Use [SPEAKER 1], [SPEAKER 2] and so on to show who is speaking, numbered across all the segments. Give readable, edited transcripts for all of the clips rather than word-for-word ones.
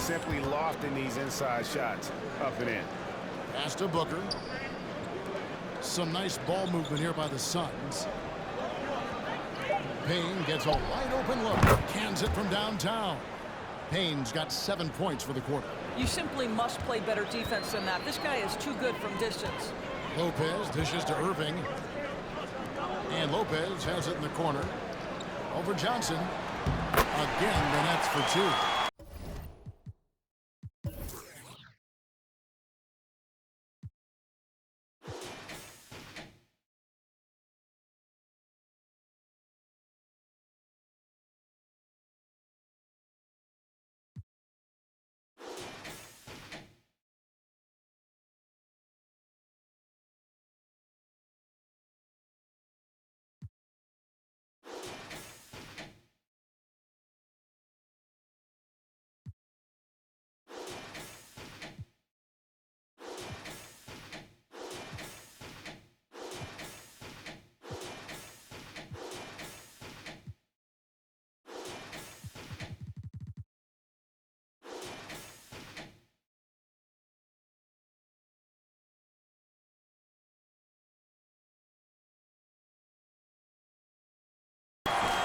[SPEAKER 1] simply lofting these inside shots up and in.
[SPEAKER 2] Pass to Booker. Some nice ball movement here by the Suns. Payne gets a wide open look. Cans it from downtown. Payne's got 7 points for the quarter.
[SPEAKER 3] You simply must play better defense than that. This guy is too good from distance.
[SPEAKER 2] Lopez dishes to Irving. And Lopez has it in the corner. Over Johnson. Again, the Nets for two.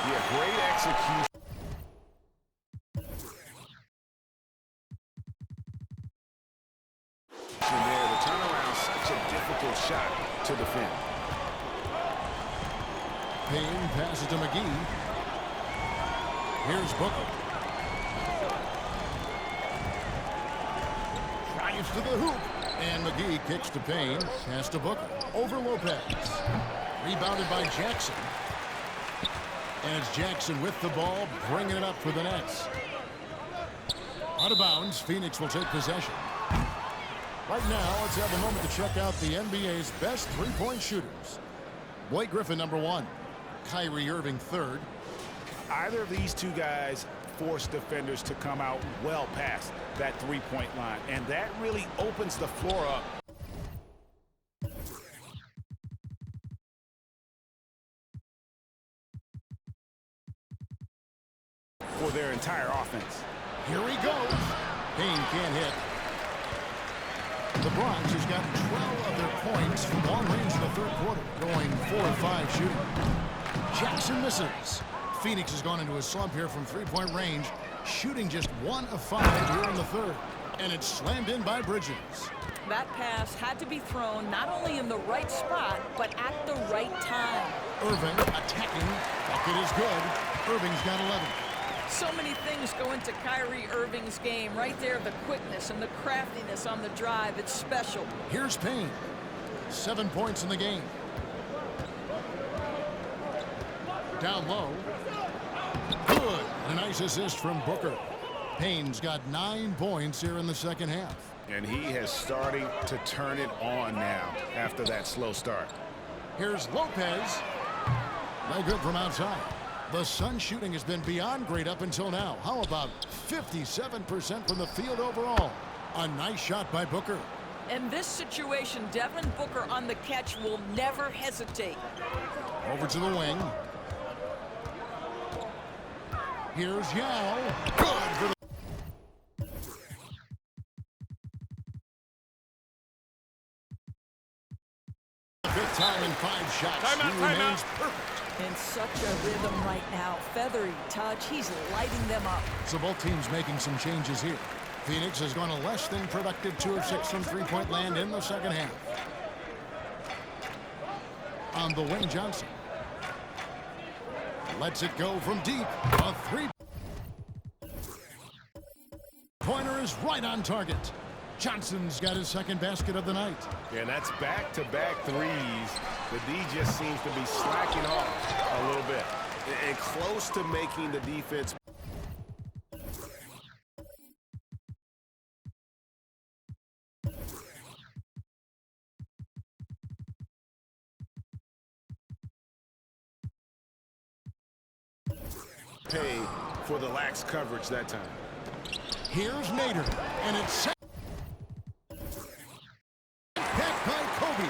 [SPEAKER 1] Yeah, great execution. There, the turnaround, such a difficult shot to defend.
[SPEAKER 2] Payne passes to McGee. Here's Booker. Drives to the hoop. And McGee kicks to Payne. Pass to Booker. Over Lopez. Rebounded by Jackson. And it's Jackson with the ball, bringing it up for the Nets. Out of bounds, Phoenix will take possession. Right now, let's have a moment to check out the NBA's best three-point shooters. Blake Griffin, number 1. Kyrie Irving, 3rd.
[SPEAKER 1] Either of these two guys force defenders to come out well past that three-point line, and that really opens the floor up for their entire offense.
[SPEAKER 2] Here he goes. Payne can't hit. The Bronx has got 12 of their points from long range in the third quarter, going 4 of 5 shooting. Jackson misses. Phoenix has gone into a slump here from three-point range, shooting just 1 of 5 here in the third. And it's slammed in by Bridges.
[SPEAKER 3] That pass had to be thrown not only in the right spot, but at the right time.
[SPEAKER 2] Irving attacking. Bucket is good. Irving's got 11.
[SPEAKER 3] So many things go into Kyrie Irving's game. Right there, the quickness and the craftiness on the drive. It's special.
[SPEAKER 2] Here's Payne. 7 points in the game. Down low. Good. And a nice assist from Booker. Payne's got 9 points here in the second half.
[SPEAKER 1] And he has started to turn it on now after that slow start.
[SPEAKER 2] Here's Lopez. No good from outside. The Suns shooting has been beyond great up until now. How about 57% from the field overall? A nice shot by Booker.
[SPEAKER 3] In this situation, Devin Booker on the catch will never hesitate.
[SPEAKER 2] Over to the wing. Here's Yao. Good for the... Fifth time in 5 shots. He remains perfect.
[SPEAKER 3] In such a rhythm right now. Feathery touch. He's lighting them up.
[SPEAKER 2] So both teams making some changes here. Phoenix has gone a less than productive 2 of 6 from three-point land in the second half. On the wing, Johnson. Lets it go from deep. A 3-pointer is right on target. Johnson's got his second basket of the night.
[SPEAKER 1] And that's back-to-back threes. The D just seems to be slacking off a little bit and close to making the defense. Pay for the lax coverage that time.
[SPEAKER 2] Here's Nader, and it's set. Back by Kobe.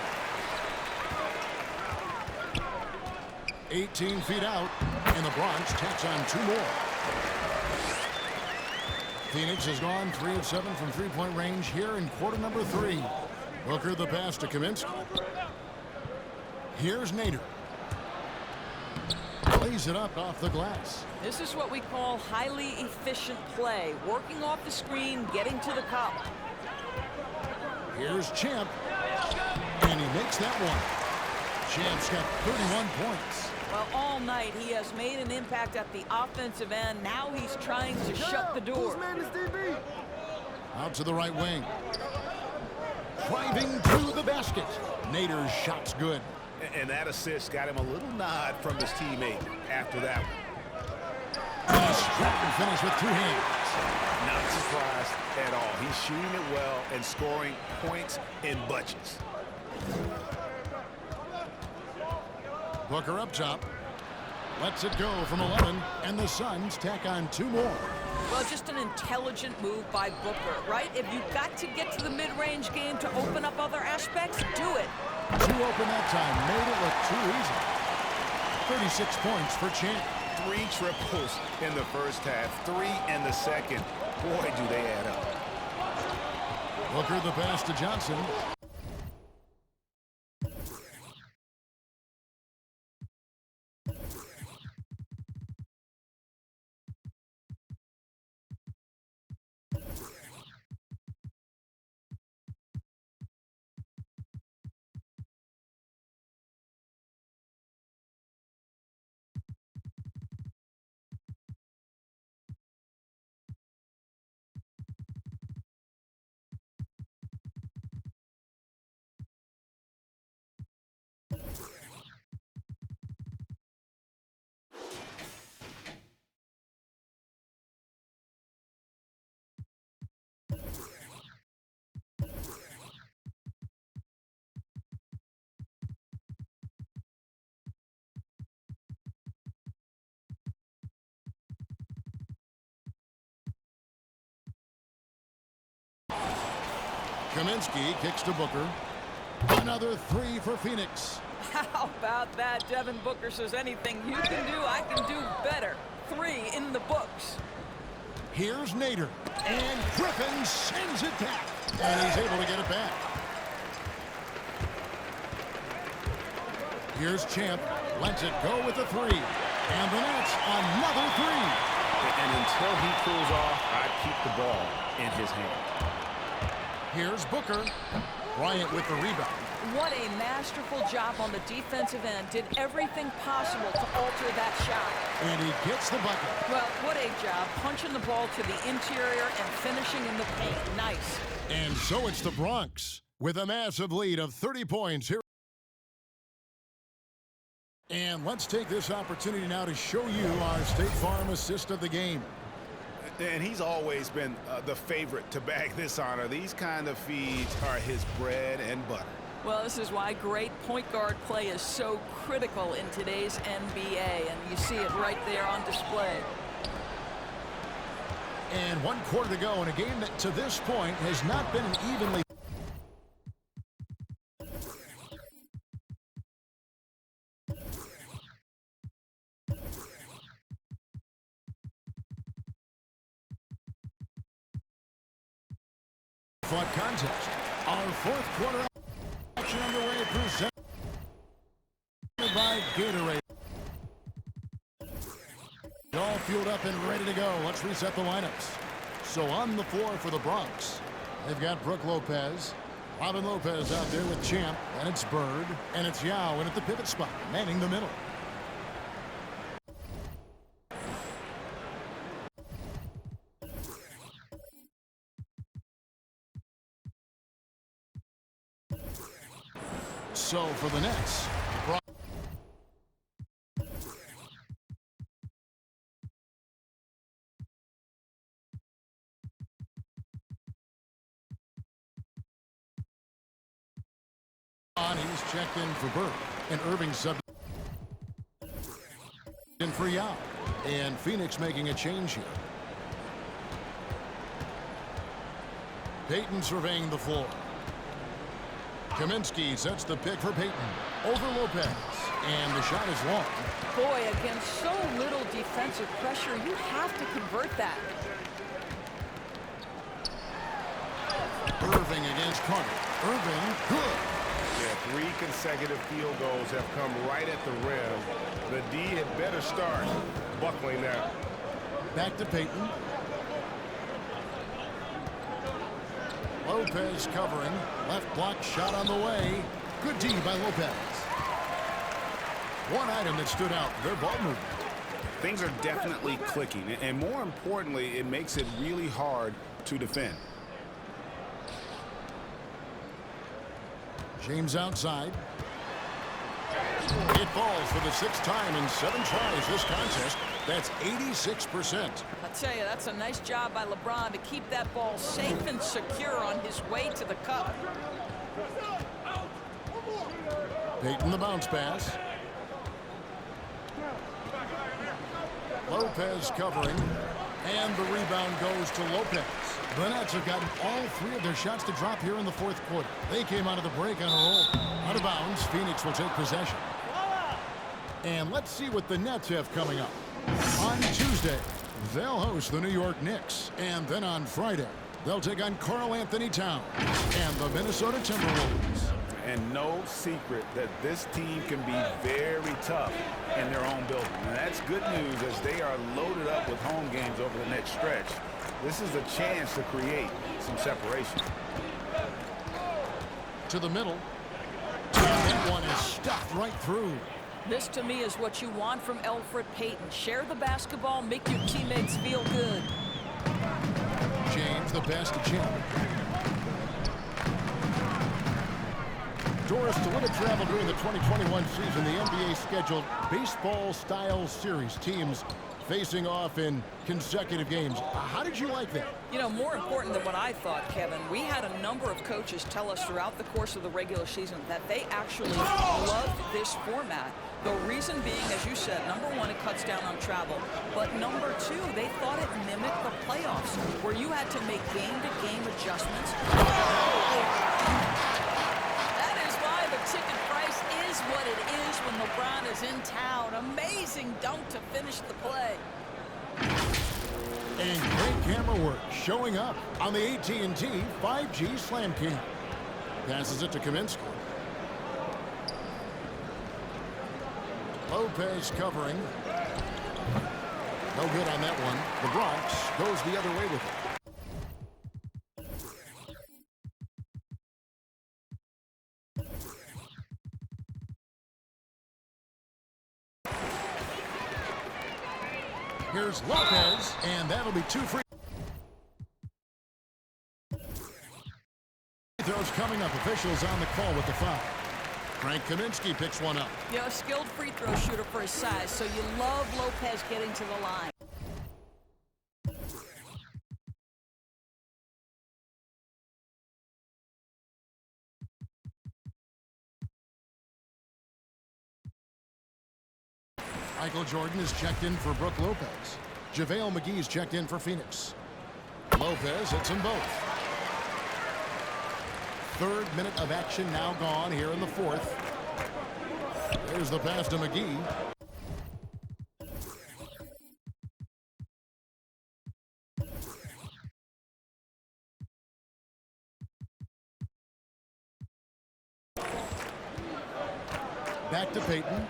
[SPEAKER 2] 18 feet out, and the Bronx tacks on 2 more. Phoenix has gone 3 of 7 from three-point range here in quarter number 3. Booker the pass to Kaminsky. Here's Nader. Lays it up off the glass.
[SPEAKER 3] This is what we call highly efficient play. Working off the screen, getting to the cup.
[SPEAKER 2] Here's Champ. And he makes that one. Champ's got 31 points.
[SPEAKER 3] Well, all night he has made an impact at the offensive end. Now he's trying to shut the door.
[SPEAKER 2] Out to the right wing. Driving to the basket. Nader's shot's good.
[SPEAKER 1] And that assist got him a little nod from his teammate after that one.
[SPEAKER 2] And a strapping finish with 2 hands.
[SPEAKER 1] Not surprised at all. He's shooting it well and scoring points in bunches.
[SPEAKER 2] Booker up top. Lets it go from 11, and the Suns tack on 2 more.
[SPEAKER 3] Well, just an intelligent move by Booker, right? If you've got to get to the mid-range game to open up other aspects, do it.
[SPEAKER 2] 2 open that time. Made it look too easy. 36 points for Champ.
[SPEAKER 1] 3 triples in the first half, 3 in the second. Boy, do they add up.
[SPEAKER 2] Booker the pass to Johnson. Kaminsky kicks to Booker. Another 3 for Phoenix.
[SPEAKER 3] How about that? Devin Booker says anything you can do, I can do better. 3 in the books.
[SPEAKER 2] Here's Nader. And Griffin sends it back. And he's able to get it back. Here's Champ. Lets it go with a 3. And the Nets another 3.
[SPEAKER 1] And until he cools off, I'd keep the ball in his hand.
[SPEAKER 2] Here's Booker. Bryant with the rebound.
[SPEAKER 3] What a masterful job on the defensive end. Did everything possible to alter that shot.
[SPEAKER 2] And he gets the bucket.
[SPEAKER 3] Well, what a job. Punching the ball to the interior and finishing in the paint. Nice.
[SPEAKER 2] And so it's the Bronx with a massive lead of 30 points here. And let's take this opportunity now to show you our State Farm assist of the game.
[SPEAKER 1] And he's always been the favorite to bag this honor. These kind of feeds are his bread and butter.
[SPEAKER 3] Well, this is why great point guard play is so critical in today's NBA, and you see it right there on display.
[SPEAKER 2] And 1 quarter to go in a game that to this point has not been an evenly fought contest. Our 4th quarter action underway, presented by Gatorade. All fueled up and ready to go. Let's reset the lineups. So on the floor for the Bronx, they've got Brook Lopez, Robin Lopez out there with Champ, and it's Bird, and it's Yao in at the pivot spot, manning the middle. So for the Nets, he's checked in for Bird, and Irving subbed in for Yao, and Phoenix making a change here. Payton surveying the floor. Kaminsky sets the pick for Payton. Over Lopez. And the shot is long.
[SPEAKER 3] Boy, against so little defensive pressure, you have to convert that.
[SPEAKER 2] Irving against Carter. Irving, good.
[SPEAKER 4] Yeah, 3 consecutive field goals have come right at the rim. The D had better start buckling now.
[SPEAKER 2] Back to Payton. Lopez covering. Left block shot on the way. Good D by Lopez. One item that stood out, their ball movement.
[SPEAKER 1] Things are definitely clicking, and more importantly, it makes it really hard to defend.
[SPEAKER 2] James outside. It falls for the 6th time in 7 tries this contest. That's 86%.
[SPEAKER 3] I tell you, that's a nice job by LeBron to keep that ball safe and secure on his way to the cup.
[SPEAKER 2] Payton the bounce pass. Lopez covering. And the rebound goes to Lopez. The Nets have gotten all 3 of their shots to drop here in the 4th quarter. They came out of the break on a roll. Out of bounds, Phoenix will take possession. And let's see what the Nets have coming up. On Tuesday, they'll host the New York Knicks. And then on Friday, they'll take on Karl Anthony Towns and the Minnesota Timberwolves.
[SPEAKER 1] And no secret that this team can be very tough in their own building. And that's good news as they are loaded up with home games over the next stretch. This is a chance to create some separation.
[SPEAKER 2] To the middle. And that one is stuffed right through.
[SPEAKER 3] This, to me, is what you want from Elfrid Payton. Share the basketball, make your teammates feel good.
[SPEAKER 2] James, the pass to Chin. Doris, to win a travel during the 2021 season, the NBA scheduled baseball-style series. Teams facing off in consecutive games. How did you like that?
[SPEAKER 3] You know, more important than what I thought, Kevin, we had a number of coaches tell us throughout the course of the regular season that they actually loved this format. The reason being, as you said, number 1, it cuts down on travel. But number 2, they thought it mimicked the playoffs, where you had to make game-to-game adjustments. That is why the ticket price is what it is when LeBron is in town. Amazing dunk to finish the play.
[SPEAKER 2] And great camera work showing up on the AT&T 5G Slam King. Passes it to Kaminsky. Lopez covering. No good on that one. The Bronx goes the other way with it. Here's Lopez, and that'll be 2 free throws coming up. Officials on the call with the foul. Frank Kaminsky picks one up.
[SPEAKER 3] You know, a skilled free throw shooter for his size, so you love Lopez getting to the line.
[SPEAKER 2] Michael Jordan is checked in for Brook Lopez. JaVale McGee's checked in for Phoenix. Lopez hits them both. 3rd minute of action now gone here in the 4th. There's the pass to McGee. Back to Payton.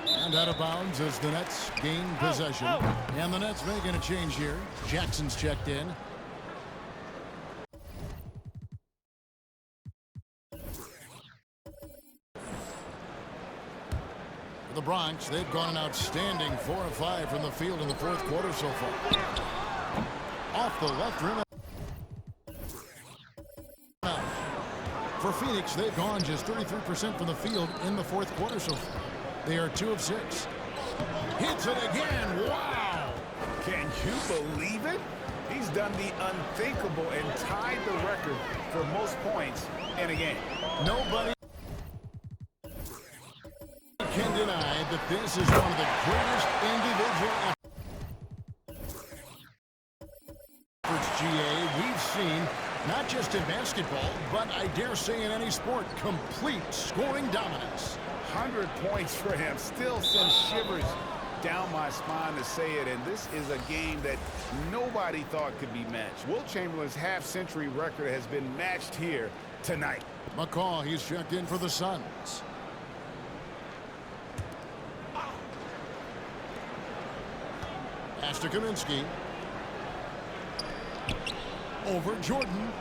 [SPEAKER 2] And out of bounds as the Nets gain possession. And the Nets making a change here. Jackson's checked in. For the Bronx, they've gone an outstanding 4 of 5 from the field in the 4th quarter so far. Off the left rim. For Phoenix, they've gone just 33% from the field in the 4th quarter so far. They are 2 of 6. Hits it again. Wow.
[SPEAKER 1] Can you believe it? He's done the unthinkable and tied the record for most points in a game.
[SPEAKER 2] Nobody can deny that this is one of the greatest individual efforts, GA, we've seen, not just in basketball, but I dare say in any sport. Complete scoring dominance.
[SPEAKER 1] 100 points for him. Still sends shivers down my spine to say it, and this is a game that nobody thought could be matched. Wilt Chamberlain's half-century record has been matched here tonight.
[SPEAKER 2] McCaw, he's checked in for the Suns. Pass to Kaminsky. Over Jordan.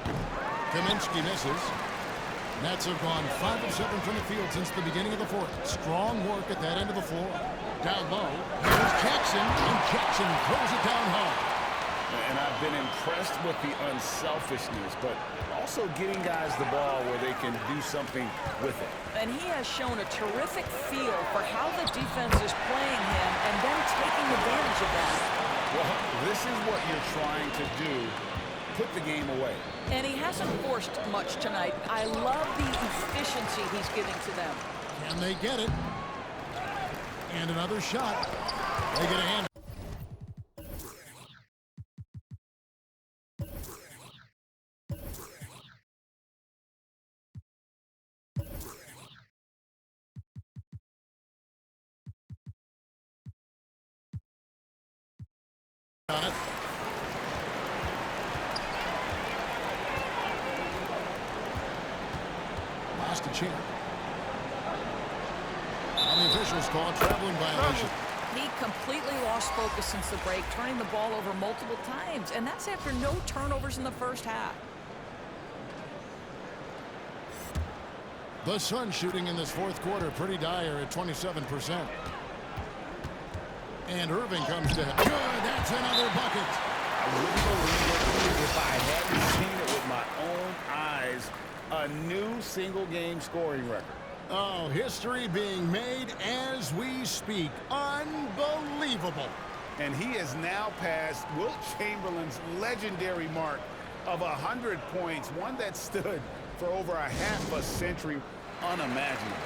[SPEAKER 2] Kaminsky misses. Nets have gone 5 of 7 from the field since the beginning of the fourth. Strong work at that end of the floor. Down low. Here's Jackson, and Jackson throws it down hard.
[SPEAKER 1] And I've been impressed with the unselfishness, but also getting guys the ball where they can do something with it.
[SPEAKER 3] And he has shown a terrific feel for how the defense is playing him and then taking advantage of that.
[SPEAKER 1] Well, this is what you're trying to do. Put the game away.
[SPEAKER 3] And he hasn't forced much tonight. I love the efficiency he's giving to them.
[SPEAKER 2] Can they get it? And another shot. They get a hand. On it. Last a chance. On the officials call, traveling violation.
[SPEAKER 3] He completely lost focus since the break, turning the ball over multiple times, and that's after no turnovers in the first half.
[SPEAKER 2] The Suns shooting in this fourth quarter pretty dire at 27%. And Irving comes to him. Good, that's another bucket.
[SPEAKER 1] I wouldn't believe it if I hadn't seen it with my own eyes. A new single-game scoring record.
[SPEAKER 2] Oh, history being made as we speak. Unbelievable.
[SPEAKER 1] And he has now passed Wilt Chamberlain's legendary mark of 100 points, one that stood for over a half a century. Unimaginable.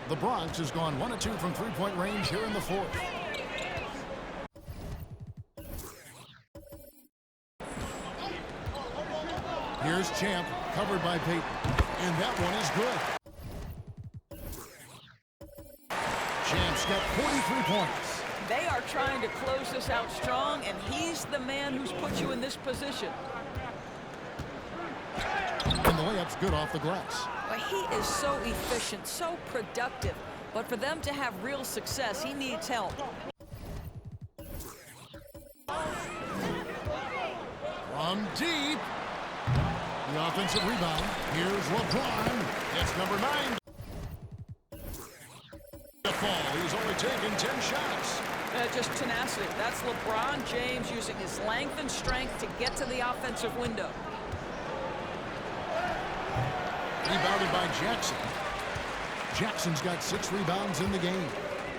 [SPEAKER 2] The Bronx has gone 1 of 2 from three-point range here in the fourth. Here's Champ, covered by Payton. And that one is good. Champ's got 43 points.
[SPEAKER 3] They are trying to close this out strong, and he's the man who's put you in this position.
[SPEAKER 2] And the layup's good off the glass.
[SPEAKER 3] Well, he is so efficient, so productive. But for them to have real success, he needs help.
[SPEAKER 2] From deep. The offensive rebound. Here's LeBron. It's number 9. The fall. He's only taken 10 shots.
[SPEAKER 3] Just tenacity. That's LeBron James using his length and strength to get to the offensive window.
[SPEAKER 2] Rebounded by Jackson. Jackson's got 6 rebounds in the game.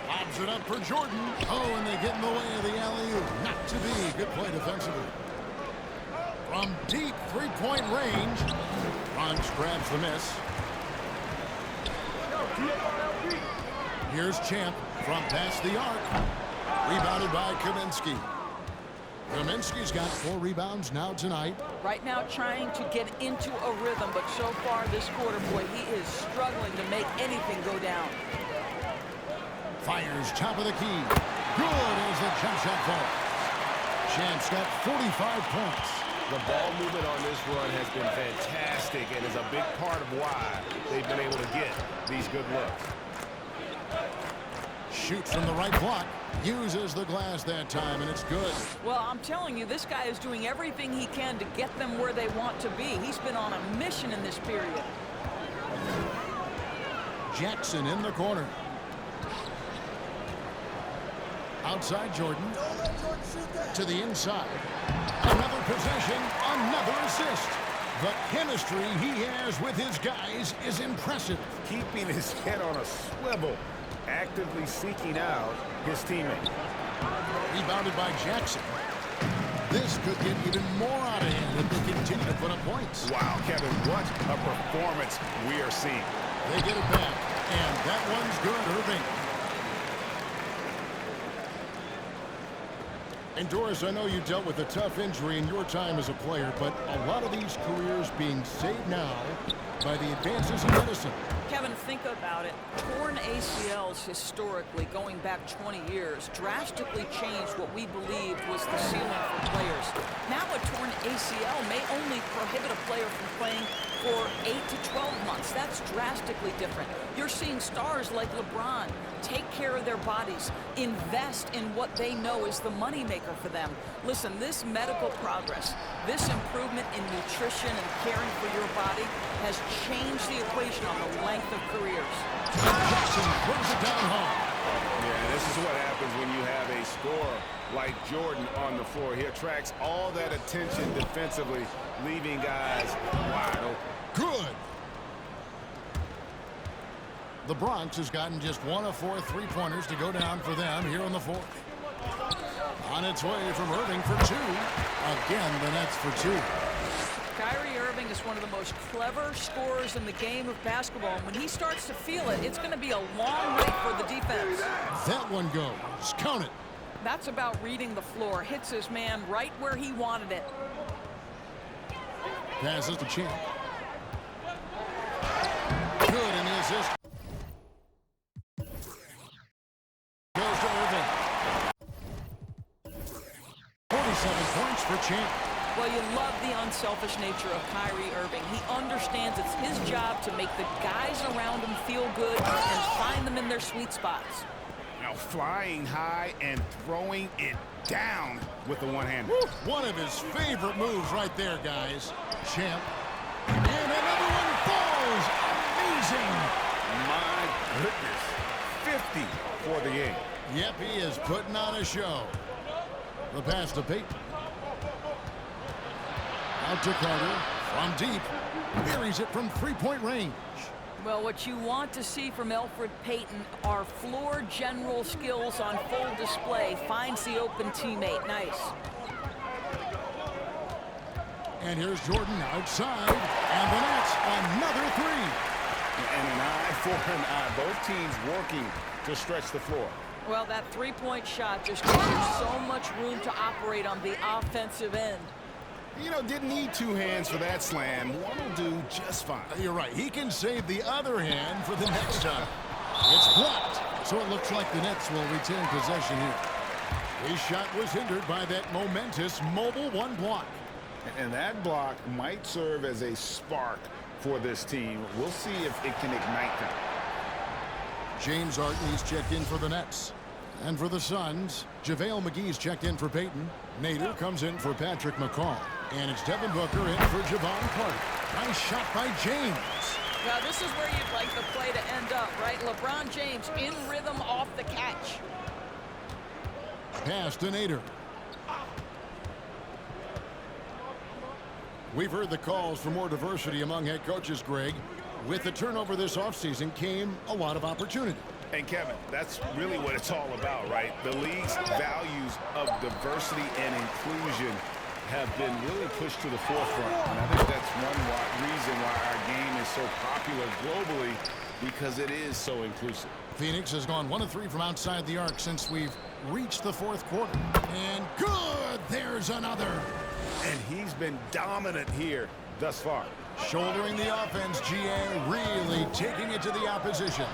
[SPEAKER 2] Lobs it up for Jordan. Oh, and they get in the way of the alley-oop. Not to be. Good play defensively. From deep three-point range. Bronx grabs the miss. Here's Champ from past the arc. Rebounded by Kaminsky. Kaminsky's got 4 rebounds now tonight.
[SPEAKER 3] Right now trying to get into a rhythm, but so far this quarter, boy, he is struggling to make anything go down.
[SPEAKER 2] Fires top of the key. Good as the jump shot falls. Champ's got 45 points.
[SPEAKER 4] The ball movement on this run has been fantastic and is a big part of why they've been able to get these good looks.
[SPEAKER 2] Shoots from the right block. Uses the glass that time, and it's good.
[SPEAKER 3] Well, I'm telling you, this guy is doing everything he can to get them where they want to be. He's been on a mission in this period.
[SPEAKER 2] Jackson in the corner. Outside Jordan. To the inside. Another possession, another assist. The chemistry he has with his guys is impressive.
[SPEAKER 1] Keeping his head on a swivel, actively seeking out his teammate.
[SPEAKER 2] Rebounded by Jackson. This could get even more out of hand if they continue to put up points.
[SPEAKER 1] Wow, Kevin, what a performance we are seeing.
[SPEAKER 2] They get it back, and that one's good, Irving. And Doris, I know you dealt with a tough injury in your time as a player, but a lot of these careers being saved now by the advances in medicine.
[SPEAKER 3] Kevin, think about it. Torn ACLs historically, going back 20 years, drastically changed what we believed was the ceiling for players. Now a torn ACL may only prohibit a player from playing for 8 to 12 months. That's drastically different. You're seeing stars like LeBron take care of their bodies, invest in what they know is the moneymaker for them. Listen, this medical progress, this improvement in nutrition and caring for your body has changed the equation on the length of careers.
[SPEAKER 2] Jackson throws it down home.
[SPEAKER 1] Yeah, this is what happens when you have a scorer like Jordan on the floor. He attracts all that attention defensively, leaving guys wide open.
[SPEAKER 2] Good. The Bronx has gotten just 1 of 4 3-pointers to go down for them here in the fourth. On its way from Irving for 2. Again, the Nets for 2.
[SPEAKER 3] Kyrie Irving is one of the most clever scorers in the game of basketball. And when he starts to feel it, it's going to be a long wait for the defense.
[SPEAKER 2] That one goes. Count it.
[SPEAKER 3] That's about reading the floor. Hits his man right where he wanted it.
[SPEAKER 2] Passes to Champ. Good in the assist. Goes to Irving. 47 points for Champ.
[SPEAKER 3] Well, you love the unselfish nature of Kyrie Irving. He understands it's his job to make the guys around him feel good and find them in their sweet spots.
[SPEAKER 1] Now flying high and throwing it down with the one-hand.
[SPEAKER 2] One of his favorite moves right there, guys. Champ. And another one falls. Amazing.
[SPEAKER 1] My goodness. 50 for the game.
[SPEAKER 2] Yep, he is putting on a show. The pass to Payton. Out to Carter. From deep. Buries it from 3-point range.
[SPEAKER 3] Well, what you want to see from Elfrid Payton are floor general skills on full display. Finds the open teammate. Nice.
[SPEAKER 2] And here's Jordan outside. And the Nets, another 3.
[SPEAKER 1] And an eye for an eye. Both teams working to stretch the floor.
[SPEAKER 3] Well, that 3-point shot just gives you so much room to operate on the offensive end.
[SPEAKER 1] You know, didn't need 2 hands for that slam. One will do just fine.
[SPEAKER 2] You're right. He can save the other hand for the next time. It's blocked. So it looks like the Nets will retain possession here. His shot was hindered by that momentous mobile 1 block.
[SPEAKER 1] And that block might serve as a spark for this team. We'll see if it can ignite them.
[SPEAKER 2] James Harden's checked in for the Nets. And for the Suns, JaVale McGee's checked in for Payton. Nader comes in for Patrick McCaw. And it's Devin Booker in for Jevon Carter. Nice shot by James.
[SPEAKER 3] Now, this is where you'd like the play to end up, right? LeBron James in rhythm off the catch.
[SPEAKER 2] Pass to Nader. We've heard the calls for more diversity among head coaches, Greg. With the turnover this offseason came a lot of opportunity.
[SPEAKER 1] And Kevin, that's really what it's all about, right? The league's values of diversity and inclusion have been really pushed to the forefront. And I think that's one reason why our game is so popular globally, because it is so inclusive.
[SPEAKER 2] Phoenix has gone 1 of 3 from outside the arc since we've reached the 4th quarter. And good! There's another.
[SPEAKER 1] And he's been dominant here thus far.
[SPEAKER 2] Shouldering the offense, GA really taking it to the opposition.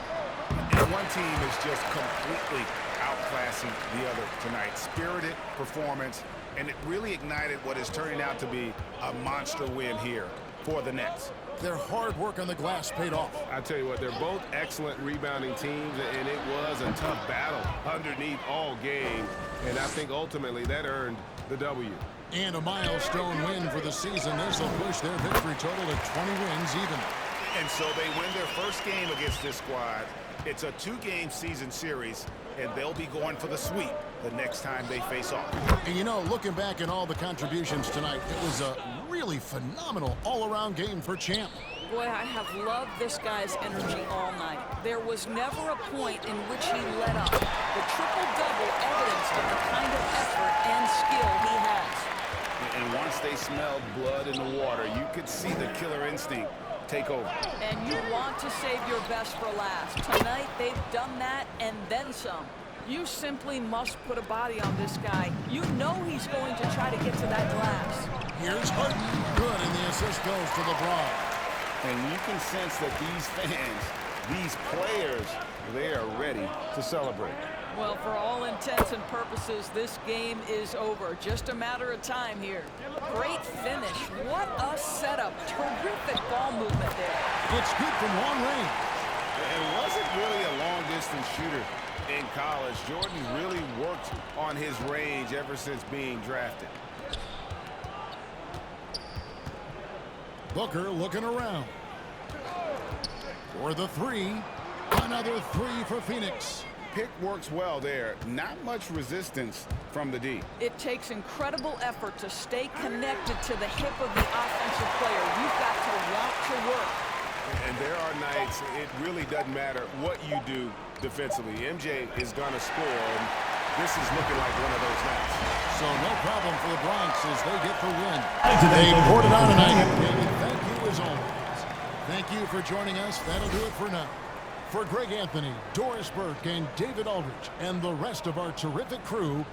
[SPEAKER 1] And one team is just completely outclassing the other tonight. Spirited performance, and it really ignited what is turning out to be a monster win here for the Nets.
[SPEAKER 2] Their hard work on the glass paid off.
[SPEAKER 4] I tell you what, they're both excellent rebounding teams, and it was a tough battle underneath all game. And I think ultimately that earned the W.
[SPEAKER 2] And a milestone win for the season. This will push their victory total to 20 wins even.
[SPEAKER 1] And so they win their first game against this squad. It's a 2-game season series, and they'll be going for the sweep the next time they face off.
[SPEAKER 2] And you know, looking back at all the contributions tonight, it was a really phenomenal all-around game for Champ.
[SPEAKER 3] Boy, I have loved this guy's energy all night. There was never a point in which he let up. The triple-double evidence of the kind of effort and skill he has.
[SPEAKER 1] And once they smelled blood in the water, you could see the killer instinct take over.
[SPEAKER 3] And you want to save your best for last. Tonight, they've done that and then some. You simply must put a body on this guy. You know he's going to try to get to that glass.
[SPEAKER 2] Here's Harden. Good, and the assist goes to LeBron.
[SPEAKER 1] And you can sense that these fans, these players, they are ready to celebrate.
[SPEAKER 3] Well, for all intents and purposes, this game is over. Just a matter of time here. Great finish. What a setup. Terrific ball movement there.
[SPEAKER 2] It's good from long range.
[SPEAKER 1] And wasn't really a long-distance shooter in college. Jordan really worked on his range ever since being drafted.
[SPEAKER 2] Booker looking around. For the three. Another three for Phoenix.
[SPEAKER 1] Pick works well there. Not much resistance from the D.
[SPEAKER 3] It takes incredible effort to stay connected to the hip of the offensive player. You've got to want to work.
[SPEAKER 1] And there are nights it really doesn't matter what you do defensively. MJ is going to score, and this is looking like one of those nights.
[SPEAKER 2] So no problem for the Bronx as they get the win. They poured it on tonight. David, thank you as always. Thank you for joining us. That'll do it for now. For Greg Anthony, Doris Burke, and David Aldridge, and the rest of our terrific crew,